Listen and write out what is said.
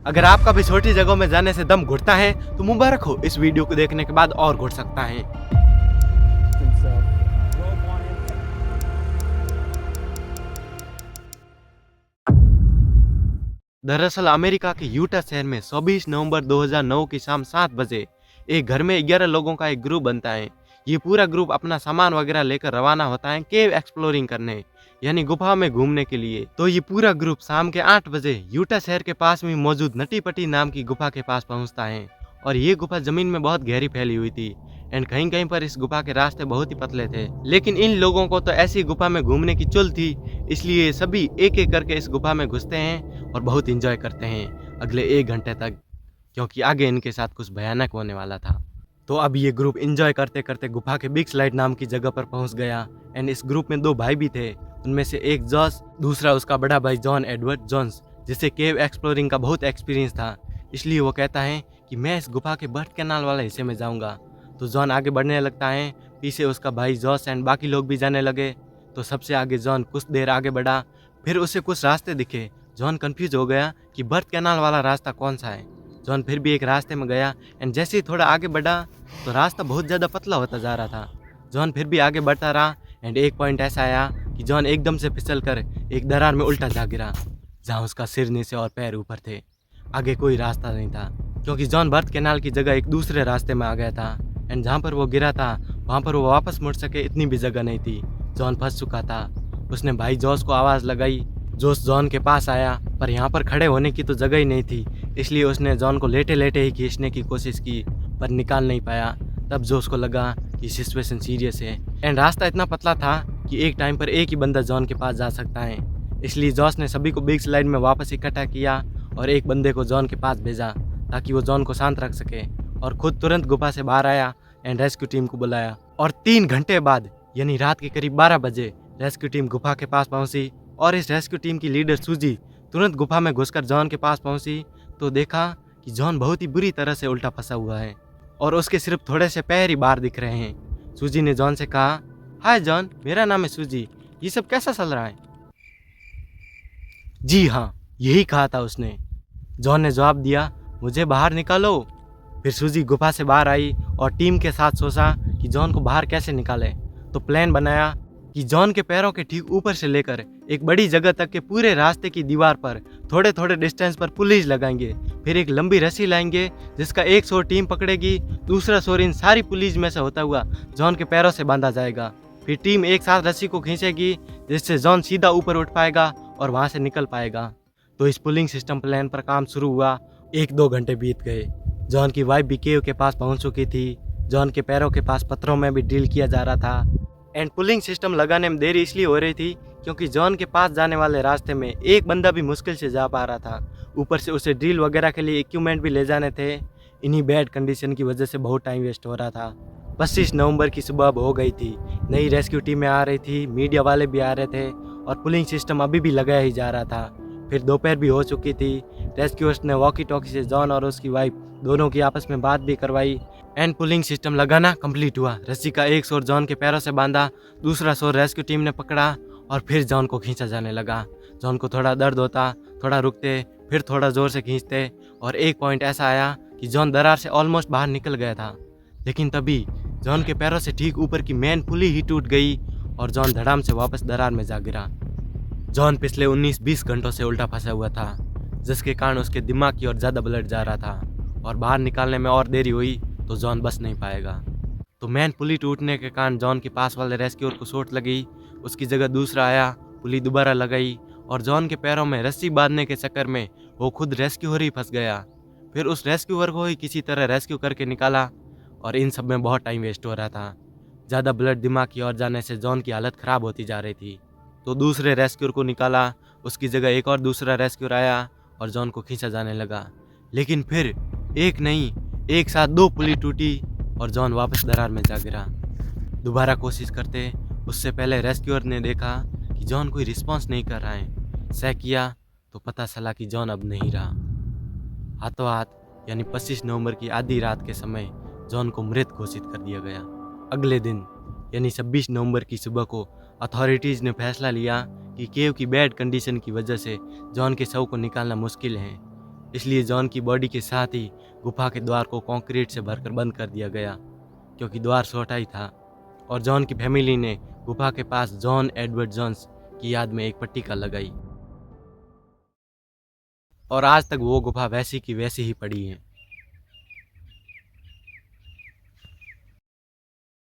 अगर आपका भी छोटी जगहों में जाने से दम घुटता है तो मुबारक हो, इस वीडियो को देखने के बाद और घुट सकता है। दरअसल अमेरिका के यूटा शहर में 24 नवंबर 2009 की शाम 7 बजे एक घर में 11 लोगों का एक ग्रुप बनता है। ये पूरा ग्रुप अपना सामान वगैरह लेकर रवाना होता है केव एक्सप्लोरिंग करने, यानी गुफा में घूमने के लिए। तो ये पूरा ग्रुप शाम के 8 बजे यूटा शहर के पास में मौजूद नटी पटी नाम की गुफा के पास पहुंचता है। और ये गुफा जमीन में बहुत गहरी फैली हुई थी एंड कहीं कहीं पर इस गुफा के रास्ते बहुत ही पतले थे। लेकिन इन लोगों को तो ऐसी गुफा में घूमने की चुल थी, इसलिए सभी एक एक करके इस गुफा में घुसते हैं और बहुत इंजॉय करते हैं अगले 1 घंटे तक, क्योंकि आगे इनके साथ कुछ भयानक होने वाला था। तो अब ये ग्रुप एंजॉय करते करते गुफा के बिग स्लाइड नाम की जगह पर पहुंच गया एंड इस ग्रुप में 2 भाई भी थे। उनमें से एक जॉस, दूसरा उसका बड़ा भाई जॉन एडवर्ड जोन्स, जिसे केव एक्सप्लोरिंग का बहुत एक्सपीरियंस था। इसलिए वो कहता है कि मैं इस गुफा के बर्थ कैनाल वाले हिस्से में जाऊंगा। तो जॉन आगे बढ़ने लगता है, पीछे उसका भाई जॉस एंड बाकी लोग भी जाने लगे। तो सबसे आगे जॉन कुछ देर आगे बढ़ा, फिर उसे कुछ रास्ते दिखे। जॉन कंफ्यूज हो गया कि बर्थ कैनाल वाला रास्ता कौन सा है। जॉन फिर भी एक रास्ते में गया एंड जैसे ही थोड़ा आगे बढ़ा तो रास्ता बहुत ज़्यादा पतला होता जा रहा था। जॉन फिर भी आगे बढ़ता रहा एंड एक पॉइंट ऐसा आया कि जॉन एकदम से फिसल कर एक दरार में उल्टा जा गिरा, जहाँ उसका सिर नीचे और पैर ऊपर थे। आगे कोई रास्ता नहीं था, क्योंकि जॉन बर्थ कैनाल की जगह एक दूसरे रास्ते में आ गया था एंड जहाँ पर वो गिरा था वहाँ पर वो वापस मुड़ सके इतनी भी जगह नहीं थी। जॉन फंस चुका था। उसने भाई जॉस को आवाज़ लगाई। जोस जॉन के पास आया, पर यहाँ पर खड़े होने की तो जगह ही नहीं थी, इसलिए उसने जॉन को लेटे लेटे ही खींचने की कोशिश की, पर निकाल नहीं पाया। तब जोस को लगा कि सिचुएशन सीरियस है एंड रास्ता इतना पतला था कि एक टाइम पर एक ही बंदा जॉन के पास जा सकता है। इसलिए जोस ने सभी को बिग स्लाइड में वापस इकट्ठा किया और एक बंदे को जॉन के पास भेजा ताकि वो जॉन को शांत रख सके, और खुद तुरंत गुफा से बाहर आया एंड रेस्क्यू टीम को बुलाया। और 3 घंटे बाद यानी रात के करीब 12 बजे रेस्क्यू टीम गुफा के पास पहुंची और इस रेस्क्यू टीम की लीडर सूजी तुरंत गुफा में घुसकर जॉन के पास पहुंची तो देखा कि जॉन बहुत ही बुरी तरह से उल्टा फंसा हुआ है और उसके सिर्फ थोड़े से पैर ही बाहर दिख रहे हैं। सूजी ने जॉन से कहा, हाय जॉन, मेरा नाम है सूजी, ये सब कैसा चल रहा है? जी हाँ, यही कहा था उसने। जॉन ने जवाब दिया, मुझे बाहर निकालो। फिर सूजी गुफा से बाहर आई और टीम के साथ सोचा कि जॉन को बाहर कैसे निकाले। तो प्लान बनाया कि जॉन के पैरों के ठीक ऊपर से लेकर एक बड़ी जगह तक के पूरे रास्ते की दीवार पर थोड़े थोड़े डिस्टेंस पर पुलिस लगाएंगे। फिर एक लंबी रस्सी लाएंगे जिसका एक छोर टीम पकड़ेगी, दूसरा छोर इन सारी पुलिस में से होता हुआ जॉन के पैरों से बांधा जाएगा। फिर टीम एक साथ रस्सी को खींचेगी जिससे जॉन सीधा ऊपर उठ पाएगा और वहाँ से निकल पाएगा। तो इस पुलिंग सिस्टम प्लान पर काम शुरू हुआ। 1-2 घंटे बीत गए। जॉन की वाइफ भी केव के पास पहुँच चुकी थी। जॉन के पैरों के पास पत्थरों में भी ड्रिल किया जा रहा था एंड पुलिंग सिस्टम लगाने में देरी इसलिए हो रही थी क्योंकि जॉन के पास जाने वाले रास्ते में एक बंदा भी मुश्किल से जा पा रहा था। ऊपर से उसे ड्रिल वगैरह के लिए इक्विपमेंट भी ले जाने थे। इन्हीं बैड कंडीशन की वजह से बहुत टाइम वेस्ट हो रहा था। 25 नवंबर की सुबह अब हो गई थी। नई रेस्क्यू टीमें आ रही थी, मीडिया वाले भी आ रहे थे और पुलिंग सिस्टम अभी भी लगाया ही जा रहा था। फिर दोपहर भी हो चुकी थी। रेस्क्यूअर्स ने वॉकी टॉकी से जॉन और उसकी वाइफ दोनों की आपस में बात भी करवाई एंड पुलिंग सिस्टम लगाना कंप्लीट हुआ। रस्सी का एक छोर जॉन के पैरों से बांधा, दूसरा छोर रेस्क्यू टीम ने पकड़ा और फिर जॉन को खींचा जाने लगा। जॉन को थोड़ा दर्द होता, थोड़ा रुकते, फिर थोड़ा जोर से खींचते और एक पॉइंट ऐसा आया कि जॉन दरार से ऑलमोस्ट बाहर निकल गया था। लेकिन तभी जॉन के पैरों से ठीक ऊपर की मेन पुली ही टूट गई और जॉन धड़ाम से वापस दरार में जा गिरा। जॉन पिछले 19-20 घंटों से उल्टा फंसा हुआ था, जिसके कारण उसके दिमाग की ओर ज़्यादा ब्लड जा रहा था और बाहर निकालने में और देरी हुई तो जॉन बच नहीं पाएगा। तो मैन पुली टूटने के कारण जॉन के पास वाले रेस्क्यूअर को चोट लगी। उसकी जगह दूसरा आया, पुली दोबारा लगाई और जॉन के पैरों में रस्सी बांधने के चक्कर में वो खुद रेस्क्यूअर ही फंस गया। फिर उस रेस्क्यूअर को ही किसी तरह रेस्क्यू करके निकाला और इन सब में बहुत टाइम वेस्ट हो रहा था। ज़्यादा ब्लड दिमाग की ओर जाने से जॉन की हालत ख़राब होती जा रही थी। तो दूसरे रेस्क्यूअर को निकाला, उसकी जगह एक और दूसरा रेस्क्यूअर आया और जॉन को खींचा जाने लगा। लेकिन फिर एक नहीं, एक साथ 2 पुली टूटी और जॉन वापस दरार में जा गिरा। दोबारा कोशिश करते उससे पहले रेस्क्यूअर ने देखा कि जॉन कोई रिस्पॉन्स नहीं कर रहा है। चेक किया तो पता चला कि जॉन अब नहीं रहा। हाथों हाथ यानी 25 नवंबर की आधी रात के समय जॉन को मृत घोषित कर दिया गया। अगले दिन यानी 26 नवंबर की सुबह को अथॉरिटीज़ ने फैसला लिया कि केव की बैड कंडीशन की वजह से जॉन के शव को निकालना मुश्किल है, इसलिए जॉन की बॉडी के साथ ही गुफा के द्वार को कंक्रीट से भरकर बंद कर दिया गया, क्योंकि द्वार छोटा ही था। और जॉन की फैमिली ने गुफा के पास जॉन एडवर्ड जोन्स की याद में एक पट्टिका लगाई, और आज तक वो गुफा वैसी की वैसी ही पड़ी है।